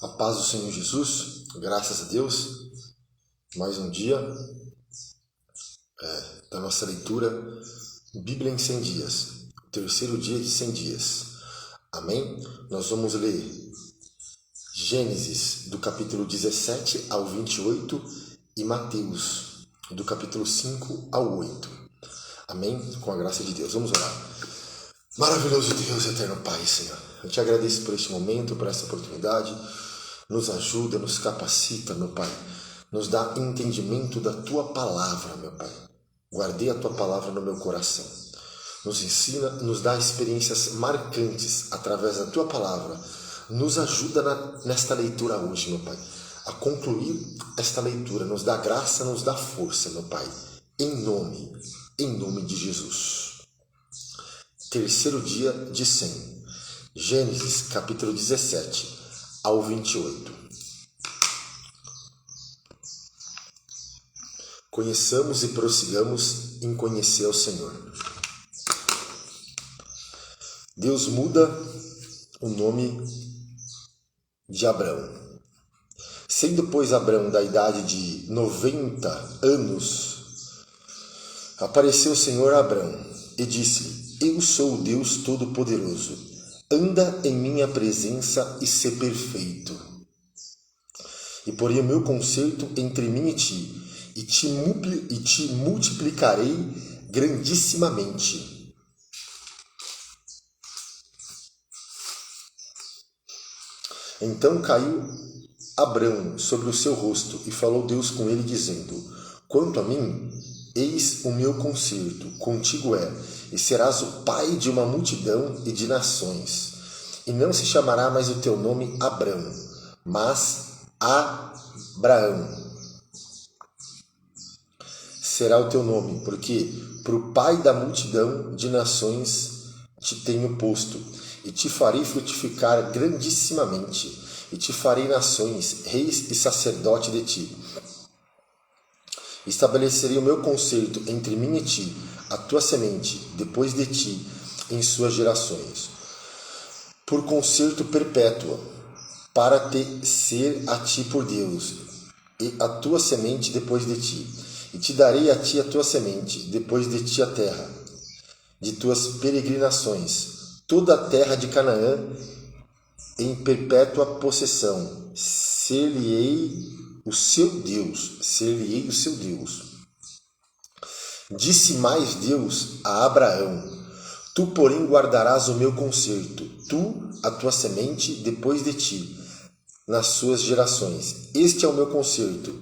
A paz do Senhor Jesus, graças a Deus, mais um dia da nossa leitura Bíblia em 100 dias, o terceiro dia de 100 dias. Amém? Nós vamos ler Gênesis do capítulo 17 ao 28 e Mateus do capítulo 5 ao 8. Amém? Com a graça de Deus. Vamos orar. Maravilhoso Deus, eterno Pai, Senhor. Eu te agradeço por este momento, por essa oportunidade. Nos ajuda, nos capacita, meu Pai. Nos dá entendimento da Tua palavra, meu Pai. Guardei a Tua palavra no meu coração. Nos ensina, nos dá experiências marcantes através da Tua palavra. Nos ajuda nesta leitura hoje, meu Pai, a concluir esta leitura. Nos dá graça, nos dá força, meu Pai. Em nome de Jesus. Terceiro dia de 100. Gênesis, capítulo 17 ao 28. Conheçamos e prossigamos em conhecer o Senhor. Deus muda o nome de Abrão. Sendo, pois, Abrão da idade de 90 anos, apareceu o Senhor a Abrão e disse-lhe: Eu sou o Deus Todo-Poderoso. Anda em minha presença e sê perfeito. E porei o meu concerto entre mim e ti, e te multiplicarei grandissimamente. Então caiu Abrão sobre o seu rosto, e falou Deus com ele, dizendo: Quanto a mim, eis o meu concerto contigo e serás o pai de uma multidão e de nações. E não se chamará mais o teu nome Abrão, mas Abraão será o teu nome, porque para o pai da multidão de nações te tenho posto, e te farei frutificar grandissimamente, e te farei nações, reis e sacerdote de ti. Estabelecerei o meu concerto entre mim e ti, a tua semente, depois de ti, em suas gerações, por concerto perpétuo, para te ser a ti por Deus, e a tua semente depois de ti. E te darei a ti a tua semente, depois de ti a terra de tuas peregrinações, toda a terra de Canaã, em perpétua possessão. Ser-lhe-ei o seu Deus. Disse mais Deus a Abraão: Tu, porém, guardarás o meu concerto, tu, a tua semente, depois de ti, nas suas gerações. Este é o meu concerto,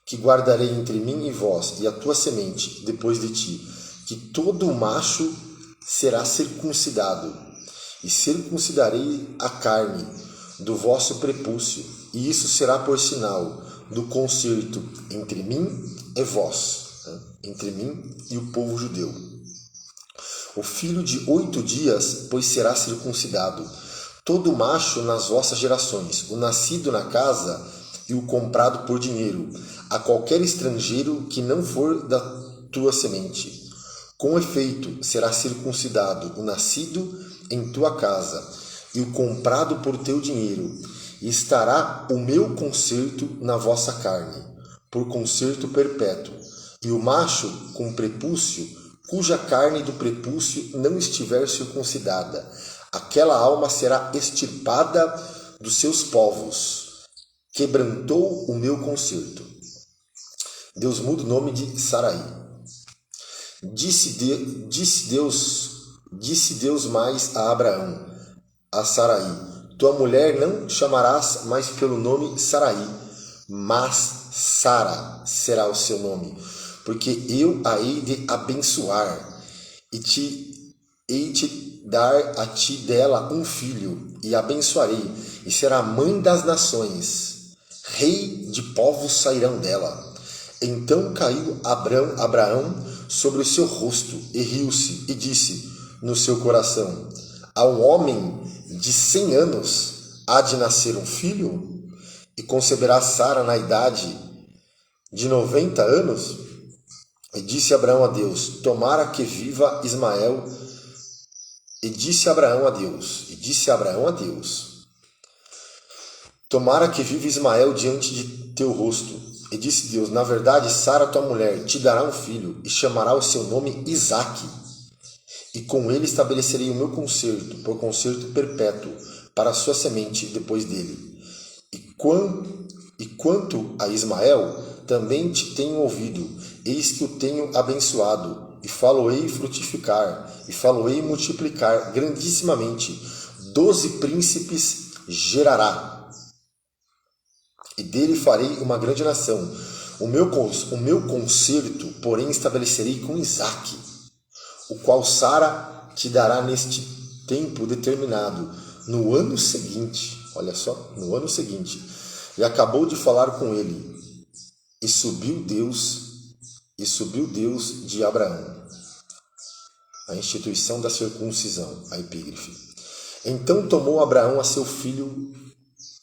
que guardarei entre mim e vós, e a tua semente, depois de ti, que todo macho será circuncidado, e circuncidarei a carne do vosso prepúcio, e isso será por sinal do concerto entre mim e vós, entre mim e o povo judeu. O filho de 8 dias, pois será circuncidado, todo macho nas vossas gerações, o nascido na casa e o comprado por dinheiro, a qualquer estrangeiro que não for da tua semente. Com efeito, será circuncidado o nascido em tua casa e o comprado por teu dinheiro, e estará o meu concerto na vossa carne, por concerto perpétuo, e o macho com prepúcio, cuja carne do prepúcio não estiver circuncidada, aquela alma será extirpada dos seus povos. Quebrantou o meu concerto. Deus muda o nome de Sarai. Disse Deus mais a Abraão, a Sarai: Tua mulher não chamarás mais pelo nome Sarai, mas Sara será o seu nome, porque eu a hei de abençoar, e hei de dar a ti dela um filho, e abençoarei, e será mãe das nações, rei de povos sairão dela. Então caiu Abraão sobre o seu rosto, e riu-se, e disse no seu coração: A um homem de 100 anos há de nascer um filho? E conceberá Sara na idade de 90 anos? E disse Abraão a Deus: Tomara que viva Ismael. E disse Abraão a Deus: tomara que viva Ismael diante de teu rosto. E disse Deus, na verdade, Sara, tua mulher, te dará um filho, e chamará o seu nome Isaque. E com ele estabelecerei o meu concerto, por concerto perpétuo, para a sua semente depois dele. E quanto a Ismael, também te tenho ouvido, eis que o tenho abençoado, e falo-ei frutificar, e falo-ei multiplicar grandissimamente. 12 príncipes gerará, e dele farei uma grande nação. O meu concerto, porém, estabelecerei com Isaque, o qual Sara te dará neste tempo determinado, no ano seguinte. Olha só, no ano seguinte. E acabou de falar com ele, e subiu Deus de Abraão. A instituição da circuncisão, a epígrafe. Então tomou Abraão a seu filho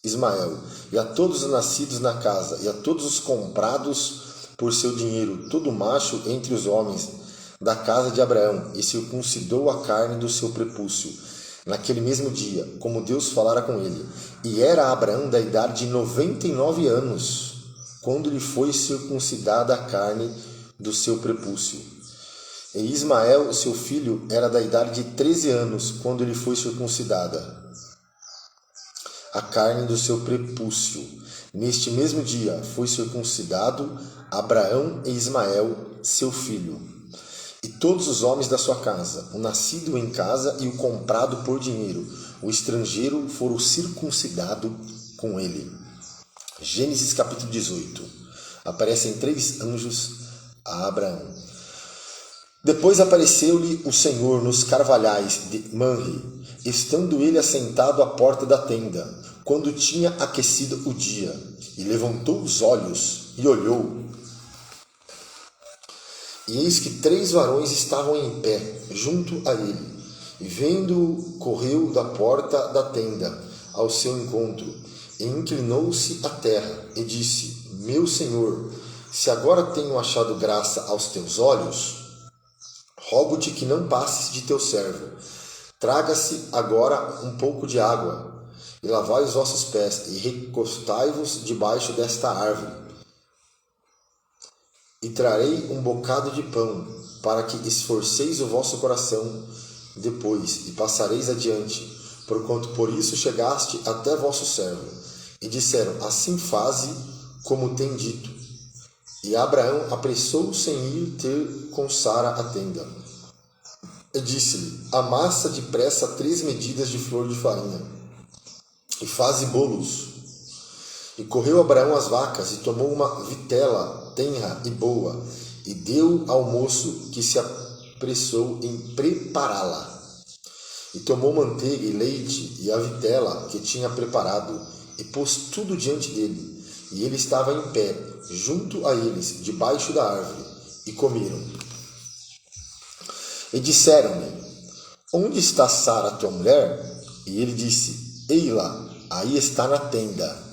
Ismael, e a todos os nascidos na casa, e a todos os comprados por seu dinheiro, todo macho entre os homens da casa de Abraão, e circuncidou a carne do seu prepúcio, naquele mesmo dia, como Deus falara com ele. E era Abraão da idade de 99 anos, quando lhe foi circuncidada a carne do seu prepúcio. E Ismael, seu filho, era da idade de 13 anos, quando lhe foi circuncidada a carne do seu prepúcio. Neste mesmo dia foi circuncidado Abraão e Ismael, seu filho, e todos os homens da sua casa, o nascido em casa e o comprado por dinheiro, o estrangeiro, foram circuncidados com ele. Gênesis capítulo 18. Aparecem 3 anjos a Abraão. Depois apareceu-lhe o Senhor nos carvalhais de Manre, estando ele assentado à porta da tenda, quando tinha aquecido o dia, e levantou os olhos e olhou. E eis que 3 varões estavam em pé junto a ele, e vendo-o, correu da porta da tenda ao seu encontro, e inclinou-se à terra, e disse, meu Senhor, se agora tenho achado graça aos teus olhos, rogo-te que não passes de teu servo. Traga-se agora um pouco de água, e lavai os vossos pés, e recostai-vos debaixo desta árvore. E trarei um bocado de pão, para que esforceis o vosso coração depois, e passareis adiante, porquanto por isso chegaste até vosso servo. E disseram, assim faze como tem dito. E Abraão apressou-se em ir ter com Sara a tenda. E disse-lhe, amassa depressa 3 medidas de flor de farinha, e faze bolos. E correu Abraão às vacas, e tomou uma vitela tenra e boa, e deu ao moço, que se apressou em prepará-la. E tomou manteiga e leite, e a vitela que tinha preparado, e pôs tudo diante dele. E ele estava em pé, junto a eles, debaixo da árvore, e comeram. E disseram-lhe, onde está Sara, tua mulher? E ele disse, ei-la, aí está na tenda.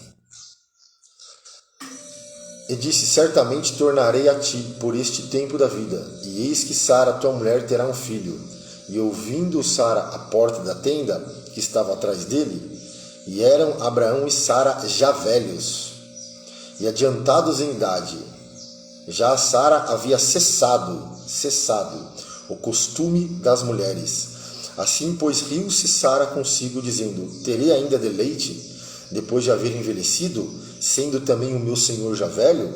E disse, certamente tornarei a ti por este tempo da vida, e eis que Sara, tua mulher, terá um filho. E ouvindo Sara a porta da tenda, que estava atrás dele, e eram Abraão e Sara já velhos, e adiantados em idade. Já a Sara havia cessado o costume das mulheres. Assim, pois, riu-se Sara consigo, dizendo, terei ainda deleite, depois de haver envelhecido, sendo também o meu senhor já velho?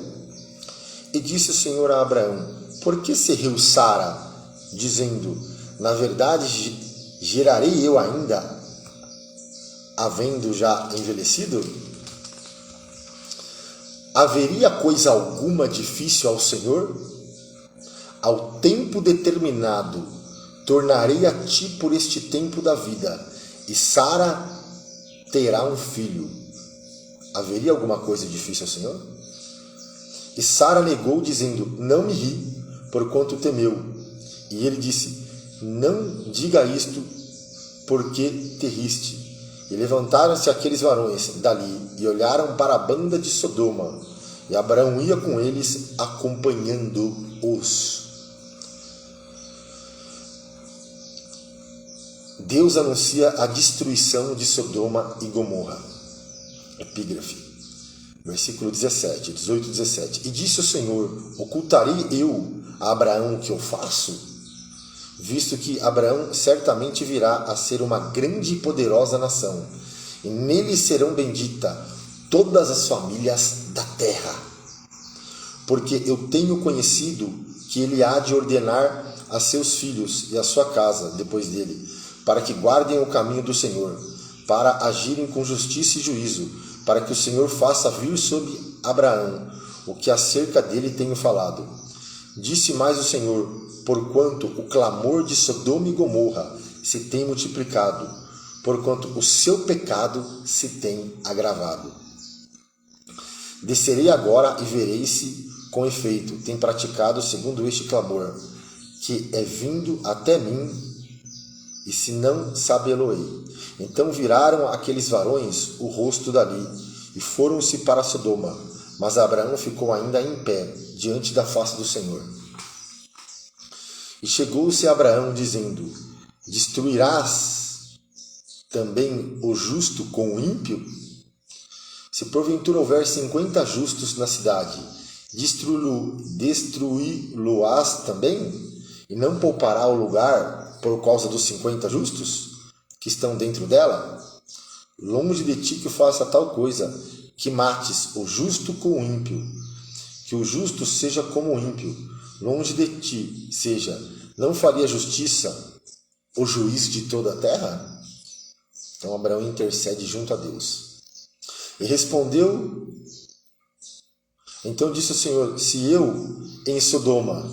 E disse o Senhor a Abraão, por que se riu Sara, dizendo, na verdade, gerarei eu ainda, havendo já envelhecido? Haveria coisa alguma difícil ao Senhor? Ao tempo determinado, tornarei a ti por este tempo da vida, e Sara terá um filho. Haveria alguma coisa difícil ao Senhor? E Sara negou, dizendo, não me ri, porquanto temeu. E ele disse, não diga isto, porque te riste. E levantaram-se aqueles varões dali, e olharam para a banda de Sodoma, e Abraão ia com eles, acompanhando-os. Deus anuncia a destruição de Sodoma e Gomorra. Epígrafe. Versículo 18 e 17. E disse o Senhor: ocultarei eu a Abraão o que eu faço? Visto que Abraão certamente virá a ser uma grande e poderosa nação, e nele serão benditas todas as famílias da terra. Porque eu tenho conhecido que ele há de ordenar a seus filhos e a sua casa depois dele, para que guardem o caminho do Senhor, para agirem com justiça e juízo, para que o Senhor faça vir sobre Abraão o que acerca dele tenho falado. Disse mais o Senhor: porquanto o clamor de Sodoma e Gomorra se tem multiplicado, porquanto o seu pecado se tem agravado. Descerei agora e verei se, com efeito, tem praticado segundo este clamor, que é vindo até mim, e se não sabê-lo-ei. Então viraram aqueles varões o rosto dali, e foram-se para Sodoma, mas Abraão ficou ainda em pé, diante da face do Senhor. E chegou-se Abraão, dizendo: destruirás também o justo com o ímpio? Se porventura houver 50 justos na cidade, destruí-lo-ás também? E não poupará o lugar por causa dos 50 justos que estão dentro dela? Longe de ti que faça tal coisa, que mates o justo com o ímpio, que o justo seja como o ímpio. Longe de ti seja, não faria justiça o juiz de toda a terra? Então Abraão intercede junto a Deus. E respondeu, então disse o Senhor: se eu em Sodoma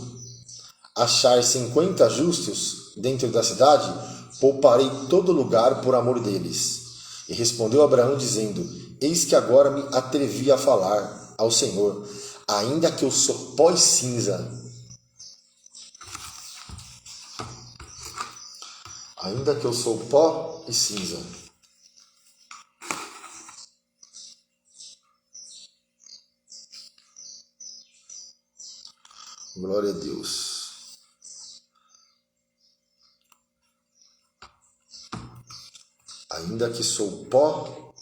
achar 50 justos dentro da cidade, pouparei todo lugar por amor deles. E respondeu Abraão, dizendo: eis que agora me atrevi a falar ao Senhor, ainda que eu sou pó e cinza. Ainda que eu sou pó e cinza. Glória a Deus. Ainda que sou pó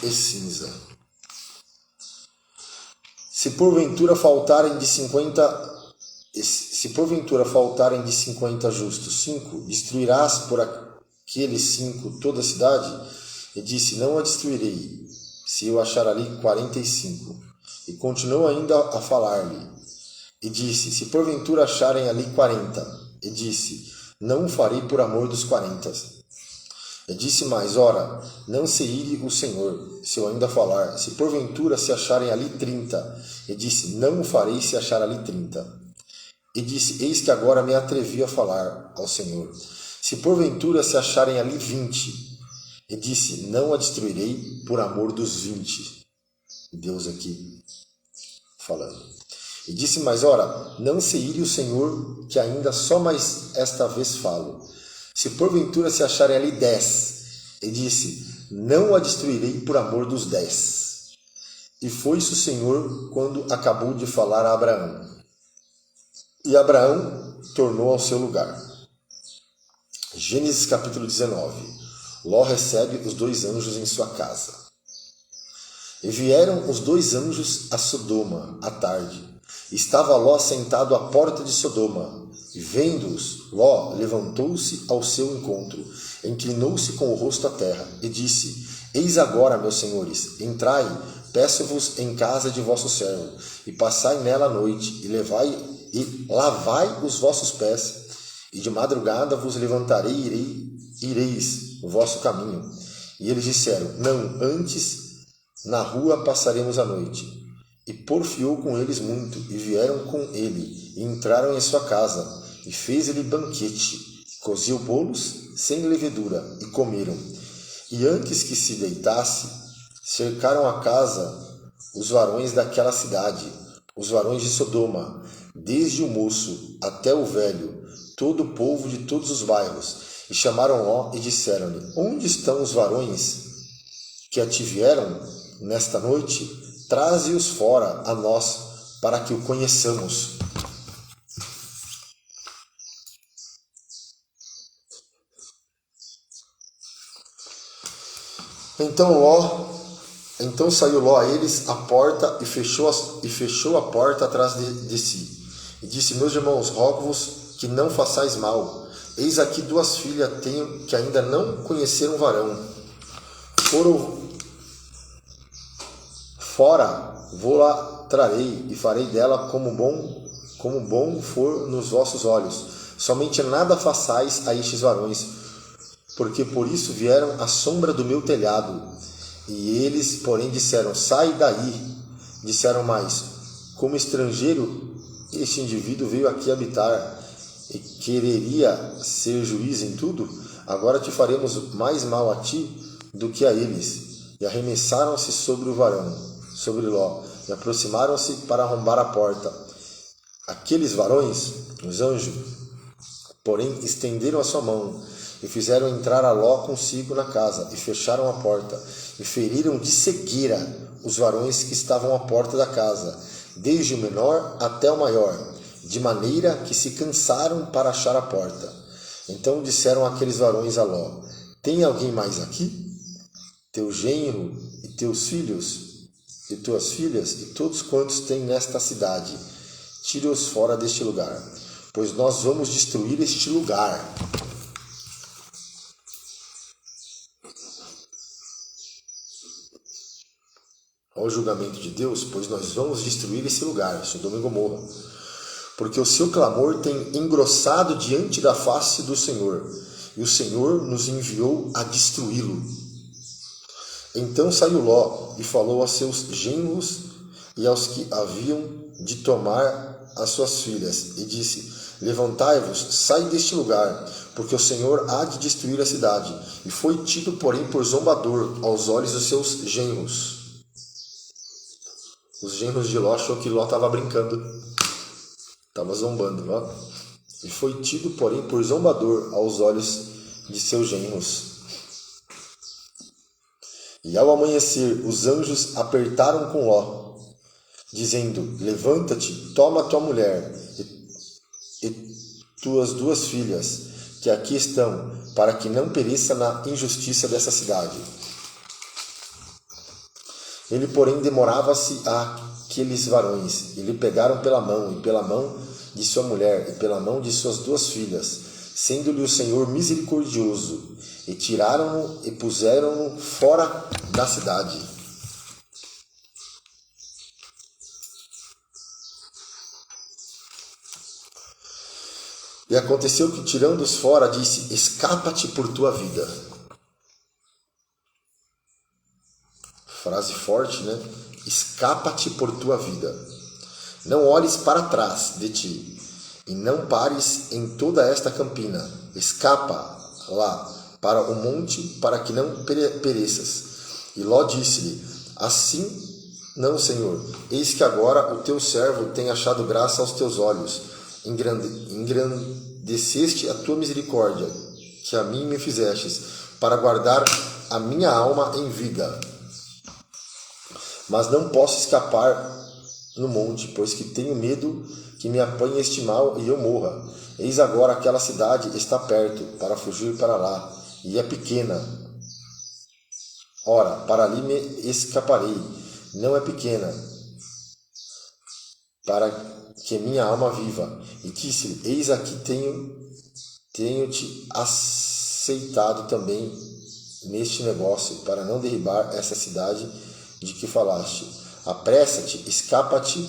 e cinza. Se porventura faltarem de 50 justos 5, destruirás por aqueles 5 toda a cidade? E disse: não a destruirei, se eu achar ali 45. E continuou ainda a falar-lhe. E disse: se porventura acharem ali 40. E disse: não o farei por amor dos 40. E disse mais: ora, não se ire o Senhor, se eu ainda falar. Se porventura se acharem ali 30. E disse: não o farei se achar ali 30. E disse: eis que agora me atrevi a falar ao Senhor. Se porventura se acharem ali 20. E disse: não a destruirei por amor dos 20. Deus aqui falando. E disse mais: ora, não se ire o Senhor, que ainda só mais esta vez falo. Se porventura se acharem ali 10. E disse: não a destruirei por amor dos 10. E foi-se o Senhor quando acabou de falar a Abraão. E Abraão tornou ao seu lugar. Gênesis capítulo 19. Ló recebe os 2 anjos em sua casa. E vieram os 2 anjos a Sodoma à tarde. Estava Ló sentado à porta de Sodoma. E vendo-os, Ló levantou-se ao seu encontro, inclinou-se com o rosto à terra, e disse: eis agora, meus senhores, entrai, peço-vos em casa de vosso servo, e passai nela a noite, e lavai os vossos pés, e de madrugada vos levantarei e ireis o vosso caminho. E eles disseram: não, antes na rua passaremos a noite. E porfiou com eles muito, e vieram com ele, e entraram em sua casa, e fez-lhe banquete, cozeu bolos sem levedura, e comeram. E antes que se deitasse, cercaram a casa os varões daquela cidade, os varões de Sodoma, desde o moço até o velho, todo o povo de todos os bairros, e chamaram Ló e disseram-lhe: onde estão os varões que a ti vieram nesta noite? Traze-os fora a nós, para que o conheçamos. Então saiu Ló a eles à porta e fechou a porta atrás de si. E disse: meus irmãos, rogo-vos que não façais mal. Eis aqui 2 filhas tenho que ainda não conheceram varão. Fora vou-la trarei e farei dela como bom for nos vossos olhos. Somente nada façais a estes varões, porque por isso vieram à sombra do meu telhado. E eles, porém, disseram: sai daí. Disseram mais: como estrangeiro, este indivíduo veio aqui habitar e quereria ser juiz em tudo. Agora te faremos mais mal a ti do que a eles. E arremessaram-se sobre o varão, sobre Ló, e aproximaram-se para arrombar a porta. Aqueles varões, os anjos, porém, estenderam a sua mão e fizeram entrar a Ló consigo na casa, e fecharam a porta, e feriram de cegueira os varões que estavam à porta da casa, desde o menor até o maior, de maneira que se cansaram para achar a porta. Então disseram aqueles varões a Ló: tem alguém mais aqui? Teu genro e teus filhos e tuas filhas e todos quantos têm nesta cidade, tire-os fora deste lugar, pois nós vamos destruir este lugar. Ao julgamento de Deus, pois nós vamos destruir esse lugar, Sodoma e Gomorra, porque o seu clamor tem engrossado diante da face do Senhor, e o Senhor nos enviou a destruí-lo. Então saiu Ló e falou aos seus genros e aos que haviam de tomar as suas filhas, e disse: levantai-vos, sai deste lugar, porque o Senhor há de destruir a cidade. E foi tido, porém, por zombador aos olhos dos seus genros. Os genros de Ló achou que Ló estava brincando, estava zombando. Ó. E foi tido, porém, por zombador aos olhos de seus genros. E ao amanhecer, os anjos apertaram com Ló, dizendo: levanta-te, toma tua mulher e tuas 2 filhas, que aqui estão, para que não pereça na injustiça dessa cidade. Ele, porém, demorava-se àqueles varões, e lhe pegaram pela mão, e pela mão de sua mulher, e pela mão de suas 2 filhas, sendo-lhe o Senhor misericordioso, e tiraram-no e puseram-no fora da cidade. E aconteceu que, tirando-os fora, disse: escapa-te por tua vida. Frase forte, né? Escapa-te por tua vida. Não olhes para trás de ti, e não pares em toda esta campina. Escapa lá para o monte, para que não pereças. E Ló disse-lhe: assim não, Senhor, eis que agora o teu servo tem achado graça aos teus olhos. Engrandeceste a tua misericórdia, que a mim me fizestes, para guardar a minha alma em vida. Mas não posso escapar no monte, pois que tenho medo que me apanhe este mal e eu morra. Eis agora aquela cidade está perto, para fugir para lá, e é pequena. Ora, para ali me escaparei, não é pequena, para que minha alma viva. E disse-lhe: eis aqui tenho-te aceitado também neste negócio, para não derribar essa cidade de que falaste. Apressa-te, escapa-te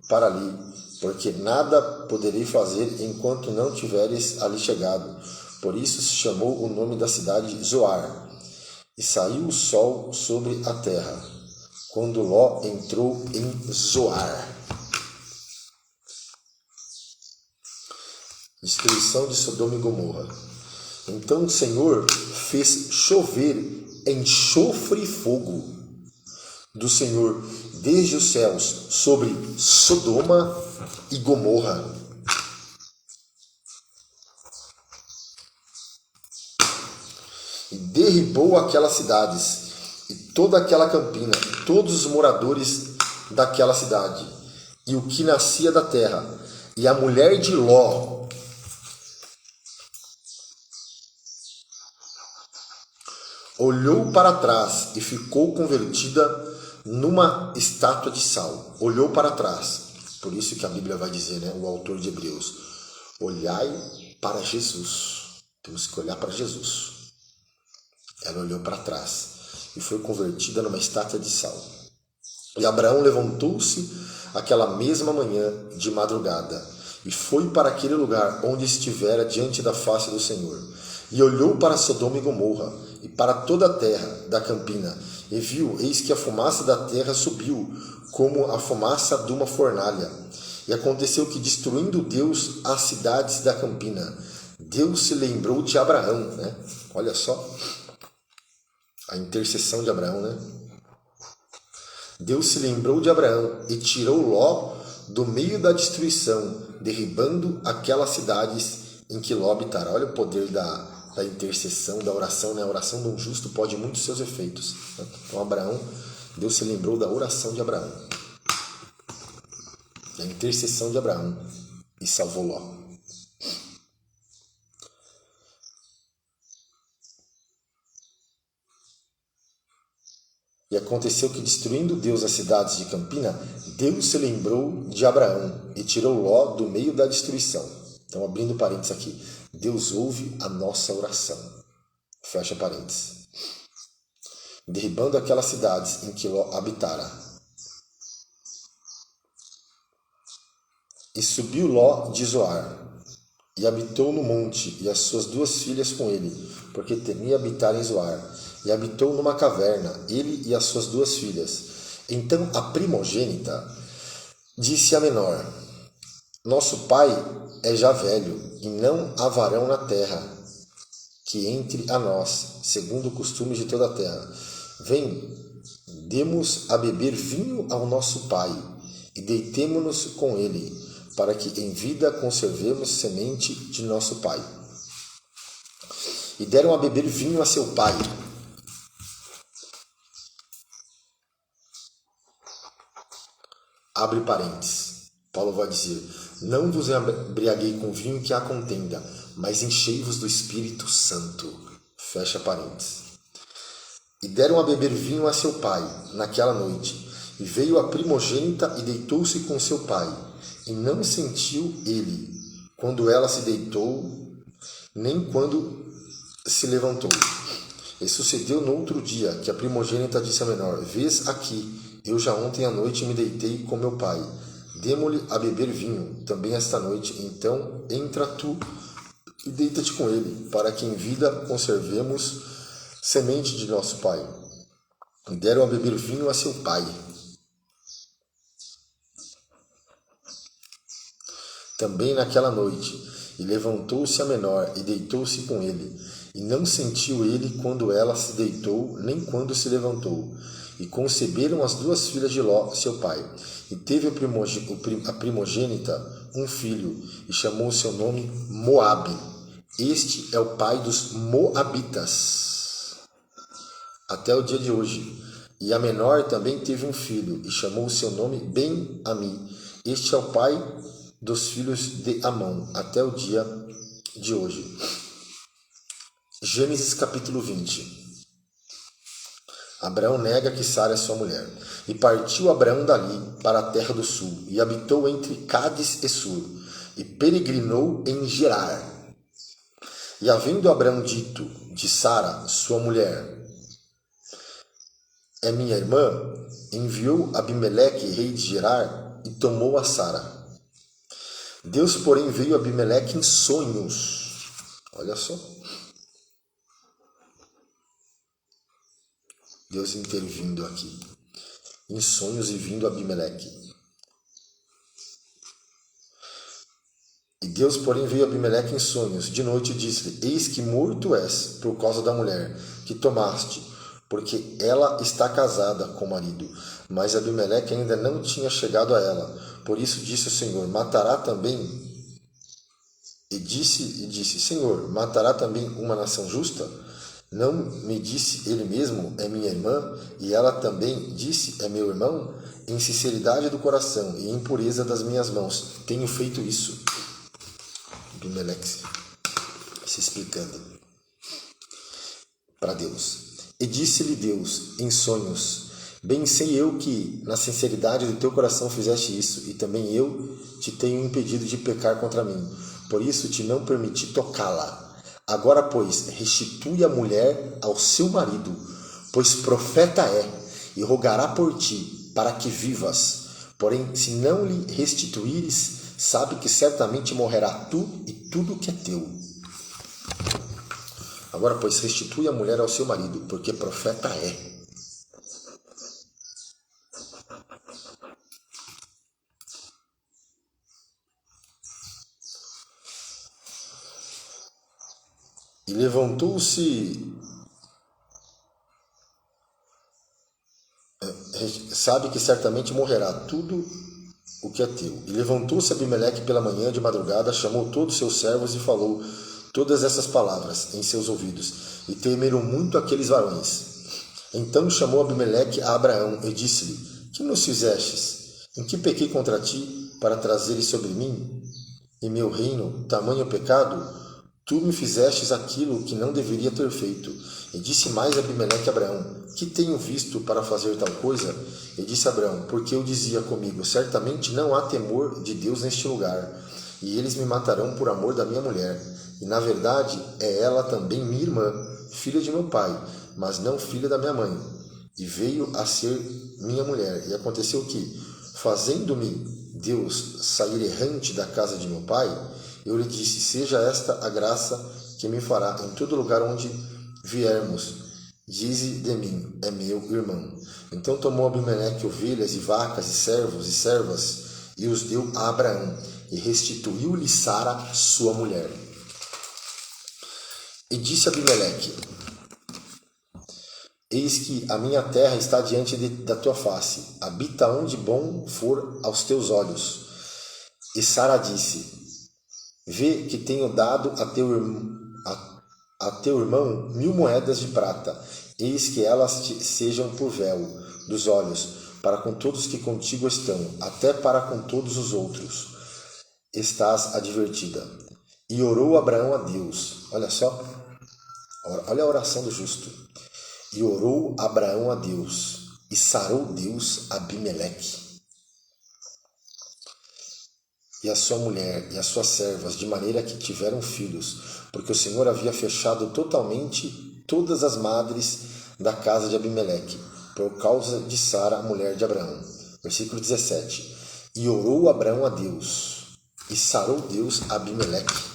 para ali, porque nada poderei fazer enquanto não tiveres ali chegado. Por isso se chamou o nome da cidade Zoar. E saiu o sol sobre a terra, quando Ló entrou em Zoar. Destruição de Sodoma e Gomorra. Então o Senhor fez chover enxofre e fogo do Senhor desde os céus sobre Sodoma e Gomorra. E derribou aquelas cidades e toda aquela campina, todos os moradores daquela cidade, e o que nascia da terra, e a mulher de Ló, olhou para trás e ficou convertida numa estátua de sal. Olhou para trás. Por isso que a Bíblia vai dizer, né, o autor de Hebreus, olhai para Jesus. Temos que olhar para Jesus. Ela olhou para trás e foi convertida numa estátua de sal. E Abraão levantou-se aquela mesma manhã de madrugada e foi para aquele lugar onde estivera diante da face do Senhor. E olhou para Sodoma e Gomorra e para toda a terra da campina e viu, eis que a fumaça da terra subiu como a fumaça de uma fornalha. E aconteceu que, destruindo Deus as cidades da campina, Deus se lembrou de Abraão, né? Olha só a intercessão de Abraão, né? Deus se lembrou de Abraão e tirou Ló do meio da destruição, derribando aquelas cidades em que Ló habitara. Olha o poder da intercessão, da oração, né? A oração de um justo pode muitos seus efeitos. Então Abraão, Deus se lembrou da oração de Abraão, da intercessão de Abraão, e salvou Ló. E aconteceu que, destruindo Deus as cidades de campina, Deus se lembrou de Abraão e tirou Ló do meio da destruição. Então, abrindo parênteses aqui, Deus ouve a nossa oração. Fecha parênteses. Derribando aquelas cidades em que Ló habitara. E subiu Ló de Zoar, e habitou no monte, e as suas 2 filhas com ele, porque temia habitar em Zoar. E habitou numa caverna, ele e as suas 2 filhas. Então a primogênita disse à menor: nosso pai é já velho, e não há varão na terra que entre a nós, segundo o costume de toda a terra. Vem, demos a beber vinho ao nosso pai, e deitemo-nos com ele, para que em vida conservemos semente de nosso pai. E deram a beber vinho a seu pai. Abre parênteses. Paulo vai dizer: não vos embriaguei com vinho que há contenda, mas enchei-vos do Espírito Santo. Fecha parênteses. E deram a beber vinho a seu pai naquela noite. E veio a primogênita e deitou-se com seu pai. E não sentiu ele quando ela se deitou, nem quando se levantou. E sucedeu no outro dia que a primogênita disse à menor: vês aqui, eu já ontem à noite me deitei com meu pai. Demo-lhe a beber vinho também esta noite. Então entra tu e deita-te com ele, para que em vida conservemos semente de nosso pai. E deram a beber vinho a seu pai. Também naquela noite. E levantou-se a menor e deitou-se com ele. E não sentiu ele quando ela se deitou, nem quando se levantou. E conceberam as 2 filhas de Ló, seu pai. E teve a primogênita um filho, e chamou seu nome Moabe. Este é o pai dos Moabitas, até o dia de hoje. E a menor também teve um filho, e chamou seu nome Ben-Ami. Este é o pai dos filhos de Amon, até o dia de hoje. Gênesis capítulo 20. Abraão nega que Sara é sua mulher. E partiu Abraão dali para a terra do sul, e habitou entre Cádiz e Sur, e peregrinou em Gerar. E havendo Abraão dito de Sara, sua mulher, é minha irmã, enviou Abimeleque, rei de Gerar, e tomou a Sara. Deus, porém, veio a Abimeleque em sonhos. Olha só. Deus intervindo aqui. Em sonhos e vindo a Abimeleque. E Deus, porém, veio a Abimeleque em sonhos. De noite disse-lhe: eis que morto és por causa da mulher que tomaste, porque ela está casada com o marido. Mas Abimeleque ainda não tinha chegado a ela. Por isso disse o Senhor: matará também? E disse: Senhor, matará também uma nação justa? Não me disse ele mesmo: é minha irmã? E ela também disse: é meu irmão? Em sinceridade do coração e em pureza das minhas mãos tenho feito isso. Abimeleque se explicando para Deus. E disse-lhe Deus, em sonhos: Bem sei eu que, na sinceridade do teu coração, fizeste isso, e também eu te tenho impedido de pecar contra mim. Por isso te não permiti tocá-la. Agora, pois, restitui a mulher ao seu marido, pois profeta é, e rogará por ti, para que vivas. Porém, se não lhe restituíres, sabe que certamente morrerá tu e tudo que é teu. Agora, pois, restitui a mulher ao seu marido, porque profeta é. E levantou-se, sabe que certamente morrerá tudo o que é teu. E levantou-se Abimeleque pela manhã de madrugada, chamou todos os seus servos e falou todas essas palavras em seus ouvidos. E temeram muito aqueles varões. Então chamou Abimeleque a Abraão e disse-lhe: Que nos fizestes? Em que pequei contra ti, para trazeres sobre mim e meu reino tamanho pecado? Tu me fizestes aquilo que não deveria ter feito. E disse mais Abimeleque a Abraão: Que tenho visto para fazer tal coisa? E disse Abraão: Porque eu dizia comigo: Certamente não há temor de Deus neste lugar, e eles me matarão por amor da minha mulher. E na verdade é ela também minha irmã, filha de meu pai, mas não filha da minha mãe. E veio a ser minha mulher. E aconteceu que, fazendo-me Deus sair errante da casa de meu pai, eu lhe disse: Seja esta a graça que me fará em todo lugar onde viermos. Dize de mim: É meu irmão. Então tomou Abimeleque ovelhas e vacas e servos e servas e os deu a Abraão e restituiu-lhe Sara, sua mulher. E disse Abimeleque: Eis que a minha terra está diante da tua face. Habita onde bom for aos teus olhos. E Sara disse: Vê que tenho dado a teu irmão 1000 moedas de prata. Eis que elas te sejam por véu dos olhos, para com todos que contigo estão, até para com todos os outros. Estás advertida. E orou Abraão a Deus. Olha só. Olha a oração do justo. E orou Abraão a Deus. E sarou Deus Abimeleque e a sua mulher e as suas servas, de maneira que tiveram filhos, porque o Senhor havia fechado totalmente todas as madres da casa de Abimeleque, por causa de Sara, a mulher de Abraão. Versículo 17. E orou Abraão a Deus, e sarou Deus Abimeleque.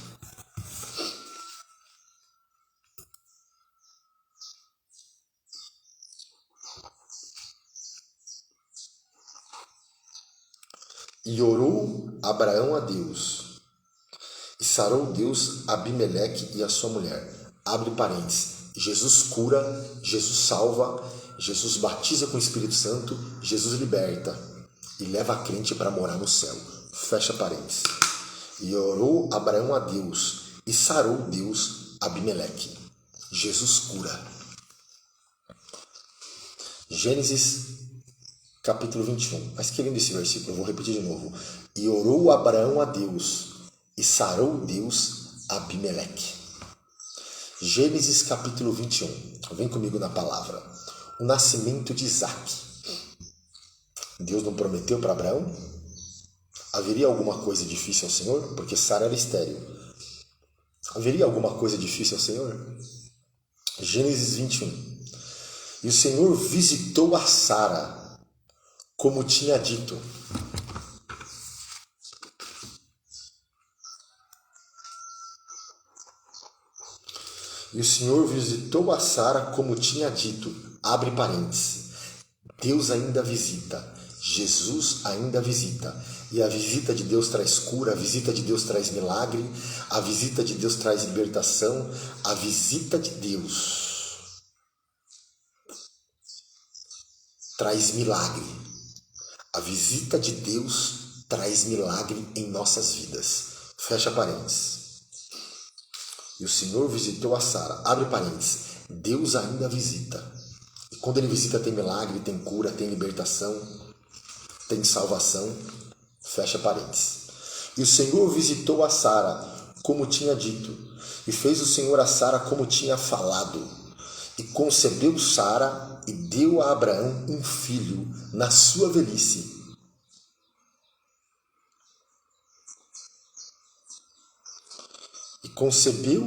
E orou Abraão a Deus, e sarou Deus Abimeleque e a sua mulher. Abre parênteses. Jesus cura, Jesus salva, Jesus batiza com o Espírito Santo, Jesus liberta e leva a crente para morar no céu. Fecha parênteses. E orou Abraão a Deus, e sarou Deus Abimeleque. Jesus cura. Gênesis capítulo 21. Mas que lindo esse versículo, eu vou repetir de novo. E orou Abraão a Deus, e sarou Deus Abimeleque. Gênesis capítulo 21. Vem comigo na palavra. O nascimento de Isaac. Deus não prometeu para Abraão? Haveria alguma coisa difícil ao Senhor? Porque Sara era estéril. Haveria alguma coisa difícil ao Senhor? Gênesis 21. E o Senhor visitou a Sara, como tinha dito. E o Senhor visitou a Sara como tinha dito. Abre parênteses. Deus ainda visita. Jesus ainda visita. E a visita de Deus traz cura, a visita de Deus traz milagre, a visita de Deus traz libertação, a visita de Deus traz milagre. A visita de Deus traz milagre em nossas vidas. Fecha parênteses. E o Senhor visitou a Sara. Abre parênteses. Deus ainda visita. E quando Ele visita tem milagre, tem cura, tem libertação, tem salvação. Fecha parênteses. E o Senhor visitou a Sara como tinha dito. E fez o Senhor a Sara como tinha falado. E concebeu Sara e deu a Abraão um filho na sua velhice. E concebeu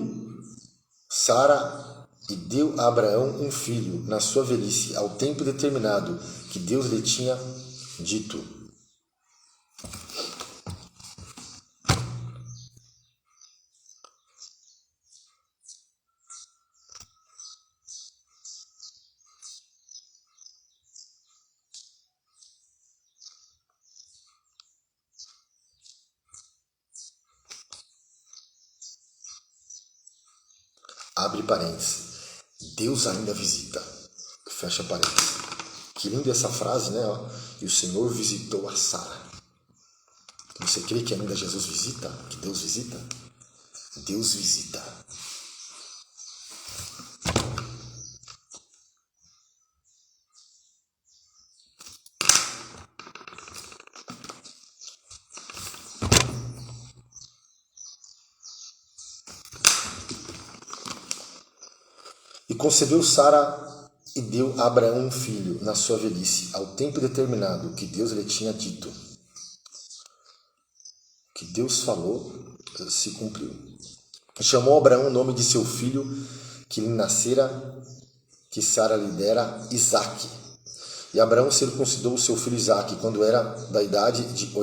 Sara e deu a Abraão um filho na sua velhice, ao tempo determinado que Deus lhe tinha dito. Abre parênteses. Deus ainda visita. Fecha parênteses. Que linda essa frase, né? E o Senhor visitou a Sara. Você crê que ainda Jesus visita? Que Deus visita? Deus visita. E concebeu Sara e deu a Abraão um filho na sua velhice, ao tempo determinado que Deus lhe tinha dito. Que Deus falou se cumpriu. E chamou Abraão o nome de seu filho que lhe nascera, que Sara lhe dera, Isaque. E Abraão circuncidou o seu filho Isaque quando era da idade de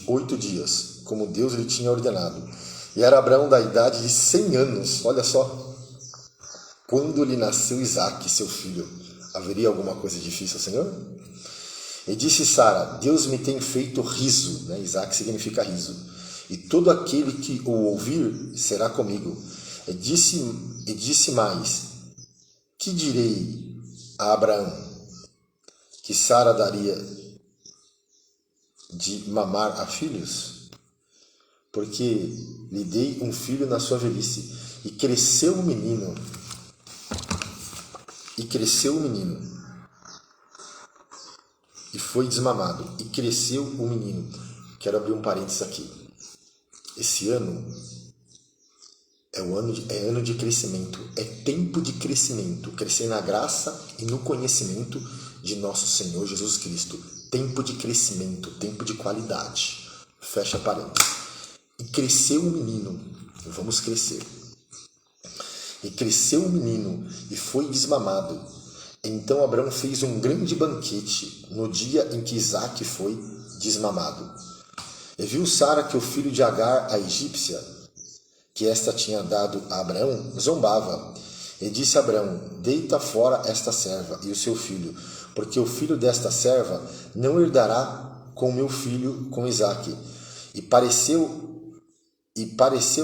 8 dias, como Deus lhe tinha ordenado. E era Abraão da idade de 100 anos, olha só, quando lhe nasceu Isaque, seu filho. Haveria alguma coisa difícil, Senhor? E disse Sara, Deus me tem feito riso, né? Isaque significa riso, e todo aquele que o ouvir será comigo. E disse mais, que direi a Abraão? Que Sara daria de mamar a filhos? Porque lhe dei um filho na sua velhice, e cresceu o menino, e foi desmamado, e cresceu o menino. Quero abrir um parênteses aqui. Esse ano é ano de crescimento, é tempo de crescimento, crescer na graça e no conhecimento de nosso Senhor Jesus Cristo. Tempo de crescimento, tempo de qualidade. Fecha parênteses. E cresceu o menino, vamos crescer. E cresceu o menino e foi desmamado. Então Abraão fez um grande banquete no dia em que Isaque foi desmamado. E viu Sara que o filho de Agar, a egípcia, que esta tinha dado a Abraão, zombava. E disse a Abraão, deita fora esta serva e o seu filho, porque o filho desta serva não herdará com meu filho, com Isaque. E pareceu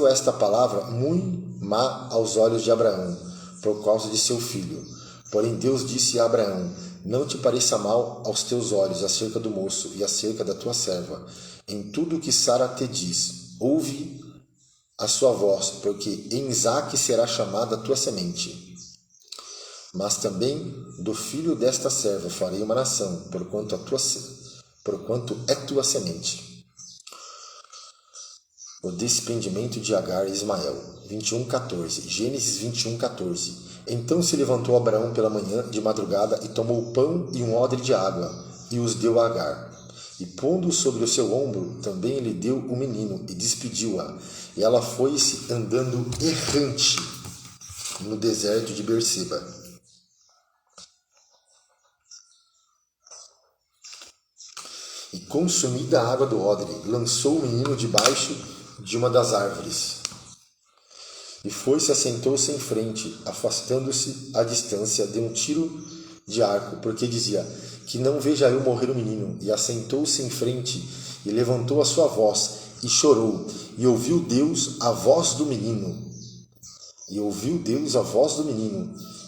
esta palavra muito má aos olhos de Abraão, por causa de seu filho. Porém Deus disse a Abraão, não te pareça mal aos teus olhos acerca do moço e acerca da tua serva. Em tudo o que Sara te diz, ouve a sua voz, porque em Isaque será chamada a tua semente. Mas também do filho desta serva farei uma nação, porquanto é tua semente. O despendimento de Agar e Ismael. 21:14. Gênesis 21:14. Então se levantou Abraão pela manhã de madrugada e tomou pão e um odre de água e os deu a Agar. E pondo-o sobre o seu ombro, também lhe deu o menino e despediu-a. E ela foi-se andando errante no deserto de Berseba. E consumida a água do odre, lançou o menino debaixo de uma das árvores. E foi-se, assentou-se em frente, afastando-se à distância de um tiro de arco, porque dizia, que não veja eu morrer o menino. E assentou-se em frente, e levantou a sua voz, e chorou. E ouviu Deus a voz do menino.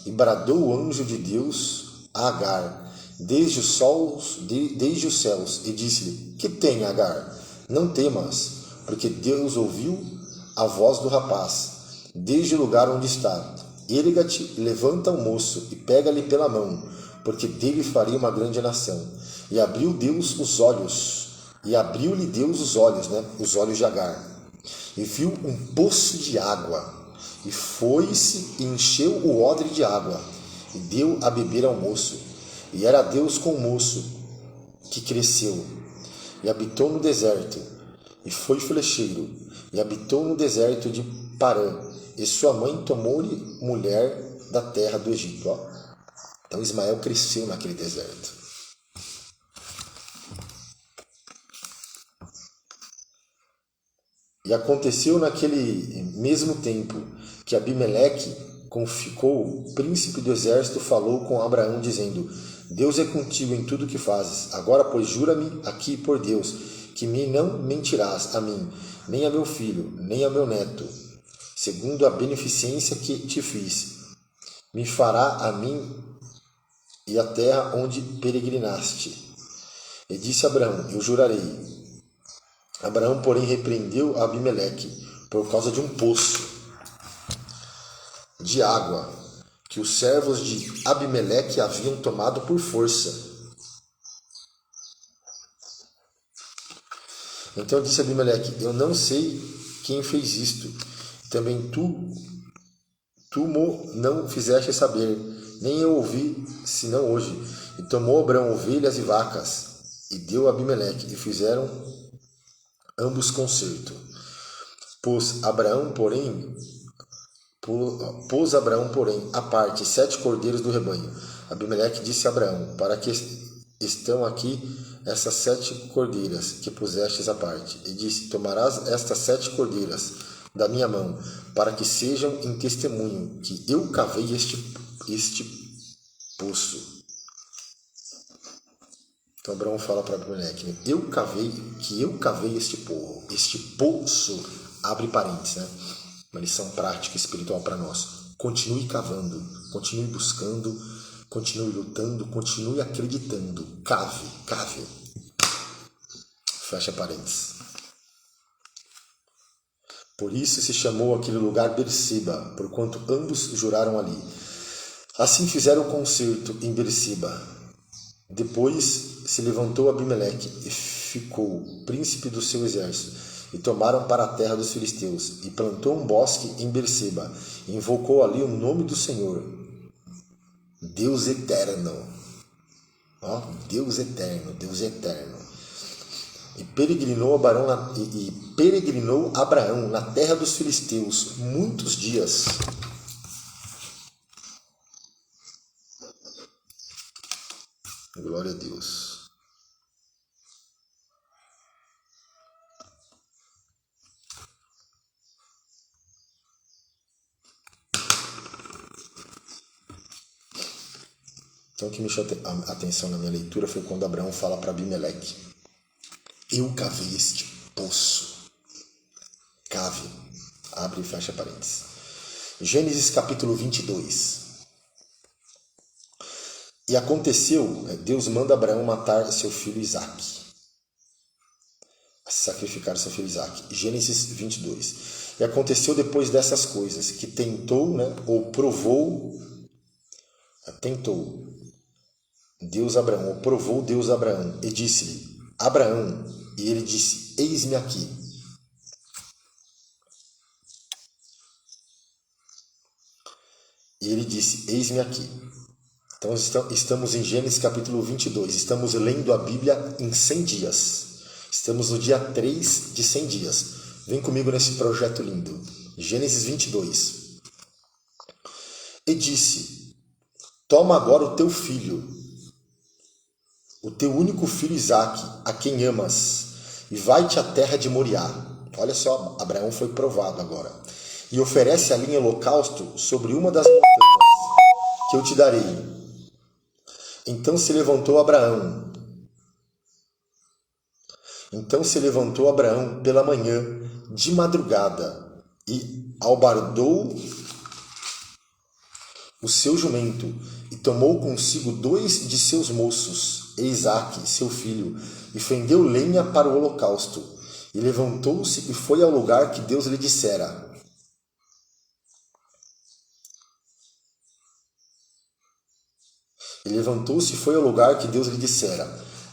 E bradou o anjo de Deus a Agar, desde os céus, e disse-lhe, que tem, Agar? Não temas, porque Deus ouviu a voz do rapaz, desde o lugar onde está. Erga-te, levanta o moço, e pega-lhe pela mão, porque dele farei uma grande nação. E abriu-lhe Deus os olhos, os olhos de Agar, e viu um poço de água E foi-se e encheu o odre de água, e deu a beber ao moço. E era Deus com o moço, que cresceu, e habitou no deserto, e foi flecheiro, e habitou no deserto de Parã. E sua mãe tomou-lhe mulher da terra do Egito. Ó. Então Ismael cresceu naquele deserto. E aconteceu naquele mesmo tempo que Abimeleque, como ficou príncipe do exército, falou com Abraão, dizendo: Deus é contigo em tudo que fazes. Agora, pois, jura-me aqui por Deus, que me não mentirás a mim, nem a meu filho, nem a meu neto, segundo a beneficência que te fiz. Me fará a mim e a terra onde peregrinaste. E disse Abraão: Eu jurarei. Abraão, porém, repreendeu Abimeleque por causa de um poço de água que os servos de Abimeleque haviam tomado por força. Então disse Abimeleque: Eu não sei quem fez isto. Também tu mo não fizeste saber, nem eu ouvi, senão hoje. E tomou Abraão ovelhas e vacas, e deu a Abimeleque, e fizeram ambos concerto. Pôs Abraão, porém, à parte 7 cordeiros do rebanho. Abimeleque disse a Abraão: Para que estão aqui essas 7 cordeiras que pusestes à parte? E disse: Tomarás estas 7 cordeiras da minha mão, para que sejam em testemunho que eu cavei este poço. Então Abraão fala para Abimeleque, né? eu cavei este poço, abre parênteses, né? Uma lição prática espiritual para nós. Continue cavando, continue buscando, continue lutando, continue acreditando. Cave. Fecha parênteses. Por isso se chamou aquele lugar Berseba, porquanto ambos juraram ali. Assim fizeram o concerto em Berseba. Depois se levantou Abimeleque e ficou príncipe do seu exército, e tomaram para a terra dos filisteus, e plantou um bosque em Berseba, e invocou ali o nome do Senhor, Deus eterno. Ó, Deus eterno. E peregrinou Abraão na terra dos filisteus muitos dias. Glória a Deus. Então o que me chamou a atenção na minha leitura foi quando Abraão fala para Abimeleque: Eu cavei este poço. Cave. Abre e fecha parênteses. Gênesis capítulo 22. E aconteceu, Deus manda Abraão matar seu filho Isaque. Sacrificar seu filho Isaque. Gênesis 22. E aconteceu depois dessas coisas, que tentou Deus Abraão, e disse-lhe: Abraão, e ele disse: Eis-me aqui. E ele disse: Eis-me aqui. Então estamos em Gênesis capítulo 22, estamos lendo a Bíblia em 100 dias. Estamos no dia 3 de 100 dias. Vem comigo nesse projeto lindo. Gênesis 22. E disse: Toma agora o teu filho, o teu único filho Isaque, a quem amas, e vai-te à terra de Moriá. Olha só, Abraão foi provado agora. E oferece ali em holocausto sobre uma das montanhas que eu te darei. Então se levantou Abraão pela manhã, de madrugada, e albardou o seu jumento, e tomou consigo 2 de seus moços, e Isaque, seu filho, e fendeu lenha para o holocausto, e levantou-se e foi ao lugar que Deus lhe dissera.